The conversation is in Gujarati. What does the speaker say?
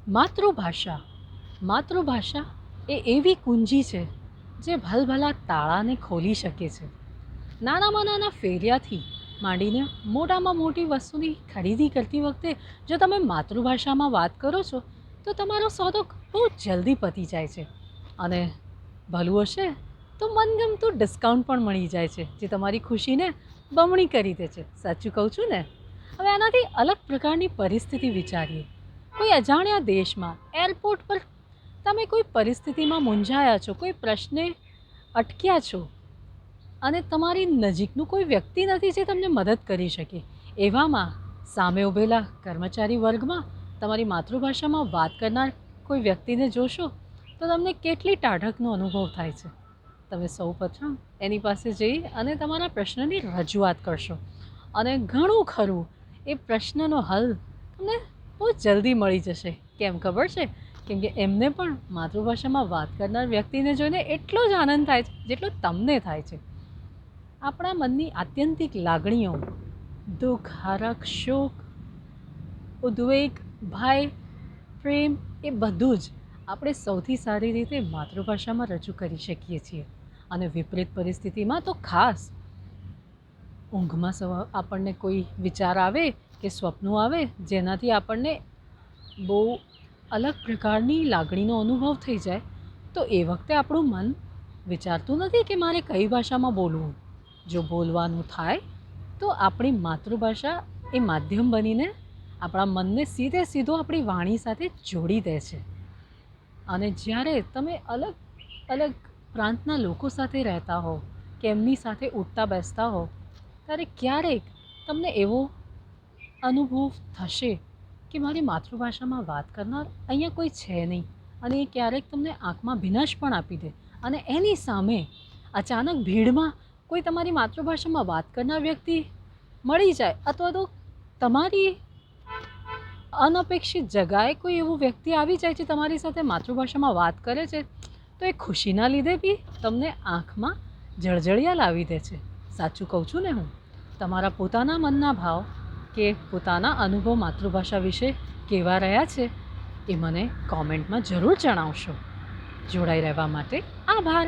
માતૃભાષા માતૃભાષા એ એવી કુંજી છે જે ભલભલા તાળાને ખોલી શકે છે. નાનામાં નાના ફેરિયાથી માંડીને મોટામાં મોટી વસ્તુની ખરીદી કરતી વખતે જો તમે માતૃભાષામાં વાત કરો છો તો તમારો સોદો બહુ જલ્દી પતી જાય છે અને ભલું હશે તો મનગમતું ડિસ્કાઉન્ટ પણ મળી જાય છે જે તમારી ખુશીને બમણી કરી દે છે. સાચું કહું છું ને? હવે આનાથી અલગ પ્રકારની પરિસ્થિતિ વિચારીએ. કોઈ અજાણ્યા દેશમાં એરપોર્ટ પર તમે કોઈ પરિસ્થિતિમાં મૂંઝાયા છો, કોઈ પ્રશ્ને અટક્યા છો અને તમારી નજીકનું કોઈ વ્યક્તિ નથી જે તમને મદદ કરી શકે. એવામાં સામે ઊભેલા કર્મચારી વર્ગમાં તમારી માતૃભાષામાં વાત કરનાર કોઈ વ્યક્તિને જોશો તો તમને કેટલી ટાઢકનો અનુભવ થાય છે. તમે સૌ પ્રથમ એની પાસે જઈ અને તમારા પ્રશ્નની રજૂઆત કરશો અને ઘણું ખરું એ પ્રશ્નનો હલ તમને બહુ જલ્દી મળી જશે. કેમ ખબર છે? કેમ કે એમને પણ માતૃભાષામાં વાત કરનાર વ્યક્તિને જોઈને એટલો જ આનંદ થાય છે જેટલો તમને થાય છે. આપણા મનની આત્યંતિક લાગણીઓ, દુઃખ, હરખ, શોક, ઉદ્વેગ, ભય, પ્રેમ એ બધું જ આપણે સૌથી સારી રીતે માતૃભાષામાં રજૂ કરી શકીએ છીએ. અને વિપરીત પરિસ્થિતિમાં તો ખાસ ઊંઘમાં આપણને કોઈ વિચાર આવે કે સ્વપ્નો આવે જેનાથી આપણને બહુ અલગ પ્રકારની લાગણીનો અનુભવ થઈ જાય તો એ વખતે આપણું મન વિચારતું નથી કે મારે કઈ ભાષામાં બોલવું. જો બોલવાનું થાય તો આપણી માતૃભાષા એ માધ્યમ બનીને આપણા મનને સીધે સીધો આપણી વાણી સાથે જોડી દે છે. અને જ્યારે તમે અલગ અલગ પ્રાંતના લોકો સાથે રહેતા હો કે એમની સાથે ઉઠતા બેસતા હો ત્યારે ક્યારેક તમને એવો અનુભવ થશે કે મારી માતૃભાષામાં વાત કરનાર અહીંયા કોઈ છે નહીં અને એ ક્યારેક તમને આંખમાં ભીનાશ પણ આપી દે અને એની સામે અચાનક ભીડમાં કોઈ તમારી માતૃભાષામાં વાત કરનાર વ્યક્તિ મળી જાય અથવા તો તમારી અનપેક્ષિત જગાએ કોઈ એવું વ્યક્તિ આવી જાય છે તમારી સાથે માતૃભાષામાં વાત કરે છે તો એ ખુશીના લીધે બી તમને આંખમાં જળજળિયા લાવી દે છે. સાચું કહું છું ને હું? તમારા પોતાના મનના ભાવ કે પોતાના અનુભવ માતૃભાષા વિશે કેવા રહ્યા છે એ મને કોમેન્ટમાં જરૂર જણાવશો. જોડાઈ રહેવા માટે આભાર.